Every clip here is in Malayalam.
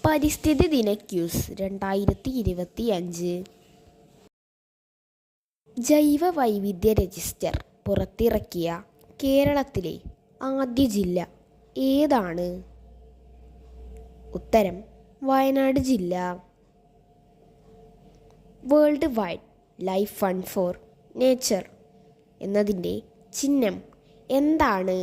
പരിസ്ഥിതി ദിന ക്യൂസ് 2025. ജൈവ വൈവിധ്യ രജിസ്റ്റർ പുറത്തിറക്കിയ കേരളത്തിലെ ആദ്യ ജില്ല ഏതാണ്? ഉത്തരം വയനാട് ജില്ല. World wide life fund for nature എന്നതിൻ്റെ ചിഹ്നം എന്താണ്?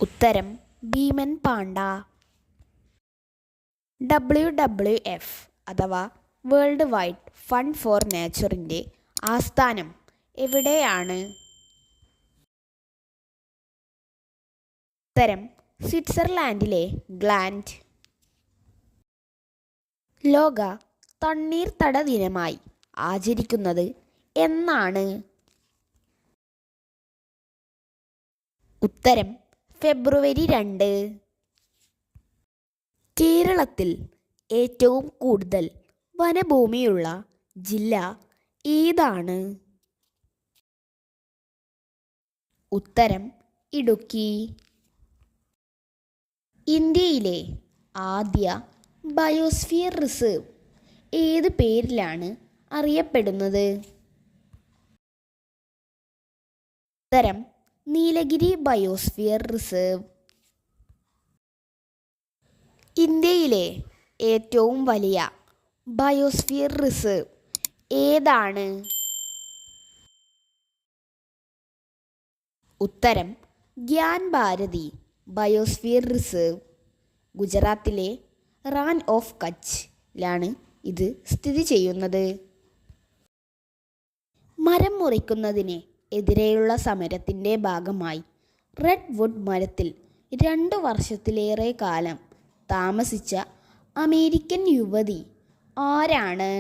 ഉത്തരം ഭീമൻ പാണ്ട. WWF അഥവാ വേൾഡ് വൈഡ് ഫണ്ട് ഫോർ നേച്ചറിൻ്റെ ആസ്ഥാനം എവിടെയാണ്? ഉത്തരം സ്വിറ്റ്സർലാൻഡിലെ ഗ്ലാൻഡ്. ലോക തണ്ണീർത്തട ദിനമായി ആചരിക്കുന്നത് എന്നാണ്? ഉത്തരം ഫെബ്രുവരി 2. കേരളത്തിൽ ഏറ്റവും കൂടുതൽ വനഭൂമിയുള്ള ജില്ല ഏതാണ്? ഉത്തരം ഇടുക്കി. ഇന്ത്യയിലെ ആദ്യ ബയോസ്ഫിയർ റിസർവ് ഏത് പേരിലാണ് അറിയപ്പെടുന്നത്? ഉത്തരം നീലഗിരി ബയോസ്ഫിയർ റിസർവ്. ഇന്ത്യയിലെ ഏറ്റവും വലിയ ബയോസ്ഫിയർ റിസർവ് ഏതാണ്? ഉത്തരം ഗ്യാൻ ഭാരതി ബയോസ്ഫിയർ റിസർവ്. ഗുജറാത്തിലെ റാൻ ഓഫ് കച്ചിലാണ് ഇത് സ്ഥിതി ചെയ്യുന്നത്. മരം മുറിക്കുന്നതിന് എതിരെയുള്ള സമരത്തിൻ്റെ ഭാഗമായി റെഡ് വുഡ് മരത്തിൽ 2 വർഷത്തിലേറെ കാലം താമസിച്ച അമേരിക്കൻ യുവതി ആരാണ്?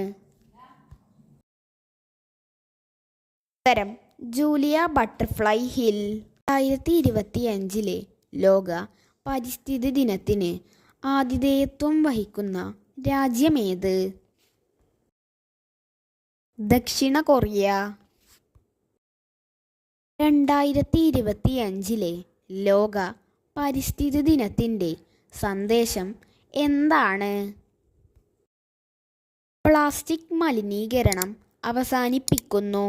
ഉത്തരം ജൂലിയ ബട്ടർഫ്ലൈ ഹിൽ. 2025 ലോക പരിസ്ഥിതി ദിനത്തിന് ആതിഥേയത്വം വഹിക്കുന്ന രാജ്യമേത്? ദക്ഷിണ കൊറിയ. 2025 ലോക പരിസ്ഥിതി ദിനത്തിൻ്റെ സന്ദേശം എന്താണ്? പ്ലാസ്റ്റിക് മലിനീകരണം അവസാനിപ്പിക്കുന്നു.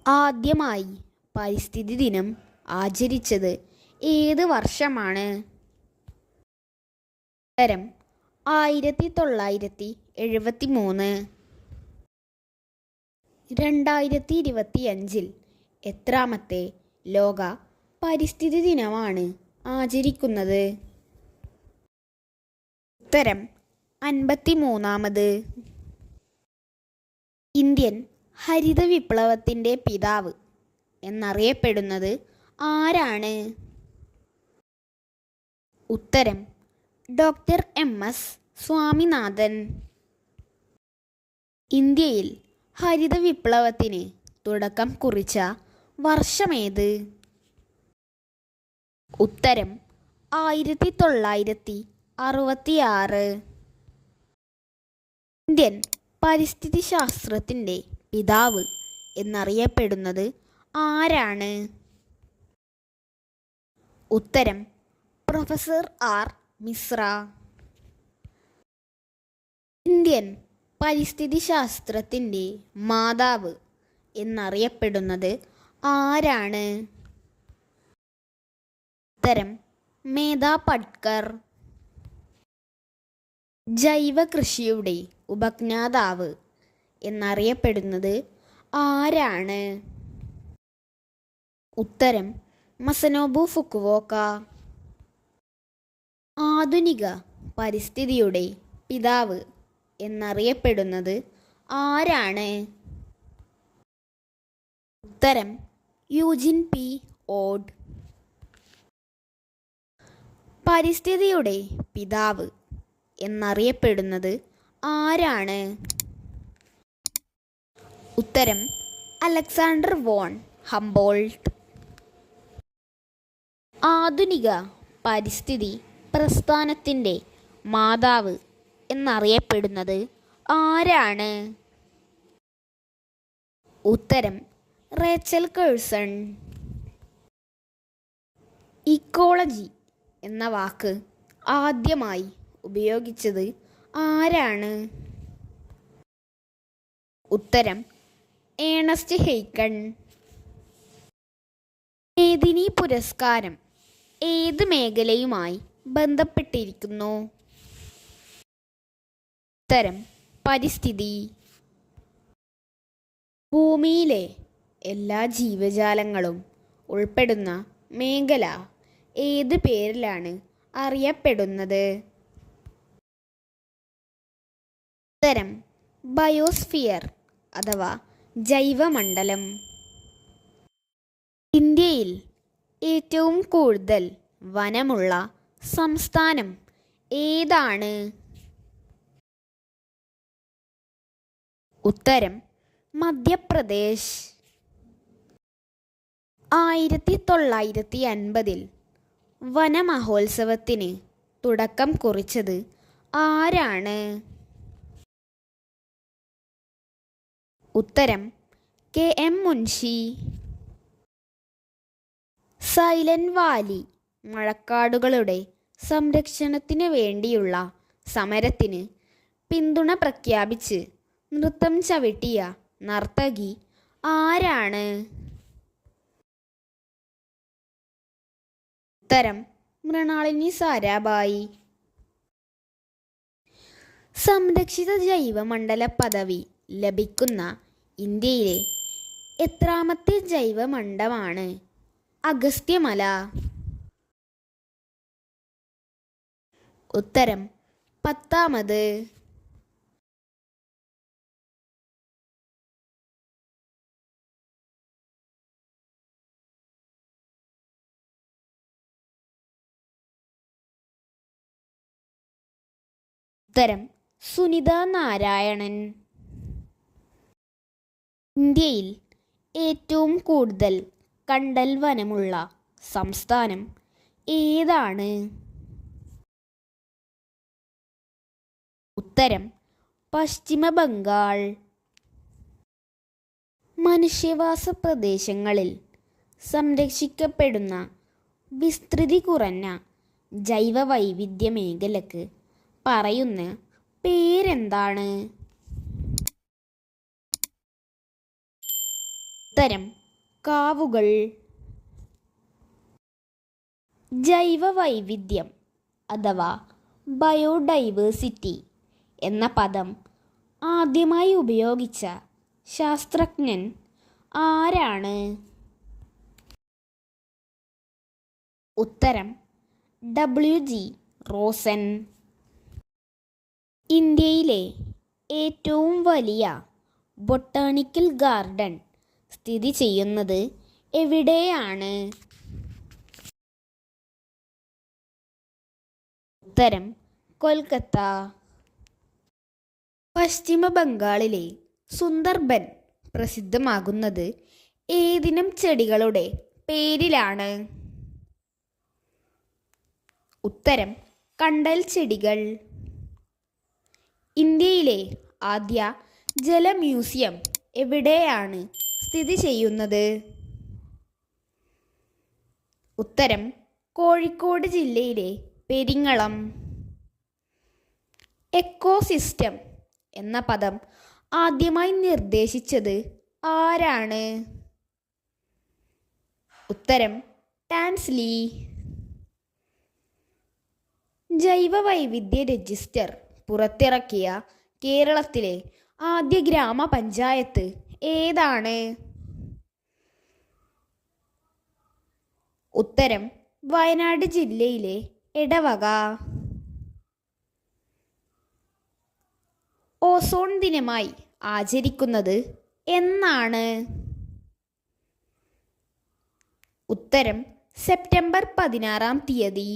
ആദ്യമായി പരിസ്ഥിതി ദിനം ആചരിച്ചത് ഏത് വർഷമാണ്? ഉത്തരം 1973. 2025 എത്രാമത്തെ ലോക പരിസ്ഥിതി ദിനമാണ് ആചരിക്കുന്നത്? ഉത്തരം 53. ഇന്ത്യൻ ഹരിത വിപ്ലവത്തിൻ്റെ പിതാവ് എന്നറിയപ്പെടുന്നത് ആരാണ്? ഉത്തരം ഡോക്ടർ MS സ്വാമിനാഥൻ. ഇന്ത്യയിൽ ഹരിത വിപ്ലവത്തിന് തുടക്കം കുറിച്ച വർഷമേത്? ഉത്തരം 1966. ഇന്ത്യൻ പരിസ്ഥിതി ശാസ്ത്രത്തിൻ്റെ പിതാവ് എന്നറിയപ്പെടുന്നത് ആരാണ്? ഉത്തരം പ്രൊഫസർ R മിശ്ര. ഇന്ത്യൻ പരിസ്ഥിതി ശാസ്ത്രത്തിൻ്റെ മാതാവ് എന്നറിയപ്പെടുന്നത് ആരാണ്? ഉത്തരം മേധാ പട്കർ. ജൈവ കൃഷിയുടെ ഉപജ്ഞാതാവ് എന്നറിയപ്പെടുന്നത് ആരാണ്? ഉത്തരം മസനോബു ഫുക്കുവോക്ക. ആധുനിക പരിസ്ഥിതിയുടെ പിതാവ് എന്നറിയപ്പെടുന്നത് ആരാണ്? ഉത്തരം യൂജിൻ P. ഓഡ്. പരിസ്ഥിതിയുടെ പിതാവ് എന്നറിയപ്പെടുന്നത് ആരാണ്? ഉത്തരം അലക്സാണ്ടർ വോൺ ഹംബോൾട്ട്. ആധുനിക പരിസ്ഥിതി പ്രസ്ഥാനത്തിൻ്റെ മാതാവ് എന്നറിയപ്പെടുന്നത് ആരാണ്? ഉത്തരം റേച്ചൽ കേഴ്സൺ. ഇക്കോളജി എന്ന വാക്ക് ആദ്യമായി ഉപയോഗിച്ചത് ആരാണ്? ഉത്തരം ഏണസ്റ്റ് ഹെയ്ക്കൺ. മേദിനി പുരസ്കാരം ഏത് മേഖലയുമായി ബന്ധപ്പെട്ടിരിക്കുന്നു? ഉത്തരം പരിസ്ഥിതി. ഭൂമിയിലെ എല്ലാ ജീവജാലങ്ങളും ഉൾപ്പെടുന്ന മേഖല ഏത് പേരിലാണ് അറിയപ്പെടുന്നത്? ഉത്തരം ബയോസ്ഫിയർ അഥവാ ജൈവമണ്ഡലം. ഇന്ത്യയിൽ ഏറ്റവും കൂടുതൽ വനമുള്ള സംസ്ഥാനം ഏതാണ്? ഉത്തരം മധ്യപ്രദേശ്. 1950 വനമഹോത്സവത്തിന് തുടക്കം കുറിച്ചത് ആരാണ്? ഉത്തരം KM മുൻഷി. സൈലന്റ് വാലി മഴക്കാടുകളുടെ സംരക്ഷണത്തിന് വേണ്ടിയുള്ള സമരത്തിന് പിന്തുണ പ്രഖ്യാപിച്ച് നൃത്തം ചവിട്ടിയ നർത്തകി ആരാണ്? ഉത്തരം മൃണാളിനി സാരാഭായി. സംരക്ഷിത ജൈവമണ്ഡല പദവി ലഭിക്കുന്ന ഇന്ത്യയിലെ എത്രാമത്തെ ജൈവമണ്ഡലമാണ് അഗസ്ത്യമല? ഉത്തരം 10ാമത്. ഉത്തരം സുനിത നാരായണൻ. ഇന്ത്യയിൽ ഏറ്റവും കൂടുതൽ കണ്ടൽ വനമുള്ള സംസ്ഥാനം ഏതാണ്? ഉത്തരം പശ്ചിമ ബംഗാൾ. മനുഷ്യവാസ പ്രദേശങ്ങളിൽ സംരക്ഷിക്കപ്പെടുന്ന വിസ്തൃതി കുറഞ്ഞ ജൈവവൈവിധ്യ മേഖലക്ക് പറയുന്ന പേരെന്താണ്? ഉത്തരം കാവുകൾ. ജൈവവൈവിധ്യം അഥവാ ബയോഡൈവേഴ്സിറ്റി എന്ന പദം ആദ്യമായി ഉപയോഗിച്ച ശാസ്ത്രജ്ഞൻ ആരാണ്? ഉത്തരം WG റോസൻ. ഇന്ത്യയിലെ ഏറ്റവും വലിയ ബൊട്ടാണിക്കൽ ഗാർഡൻ സ്ഥിതി ചെയ്യുന്നത് എവിടെയാണ്? ഉത്തരം കൊൽക്കത്ത. പശ്ചിമ ബംഗാളിലെ സുന്ദർബൻ പ്രസിദ്ധമാകുന്നത് ഏതിനം ചെടികളുടെ പേരിലാണ്? ഉത്തരം കണ്ടൽ ചെടികൾ. ഇന്ത്യയിലെ ആദ്യ ജല മ്യൂസിയം എവിടെയാണ് സ്ഥിതി ചെയ്യുന്നത്? ഉത്തരം കോഴിക്കോട് ജില്ലയിലെ പെരിങ്ങളം. എക്കോസിസ്റ്റം എന്ന പദം ആദ്യമായി നിർദ്ദേശിച്ചത് ആരാണ്? ഉത്തരം ടാൻസ്ലി. ജൈവവൈവിധ്യ രജിസ്റ്റർ പുറത്തിറക്കിയ കേരളത്തിലെ ആദ്യ ഗ്രാമപഞ്ചായത്ത് ഏതാണ്? ഉത്തരം വയനാട് ജില്ലയിലെ എടവക. ഓസോൺ ദിനമായി ആചരിക്കുന്നത് എന്നാണ്? ഉത്തരം സെപ്റ്റംബർ 16-ാം തീയതി.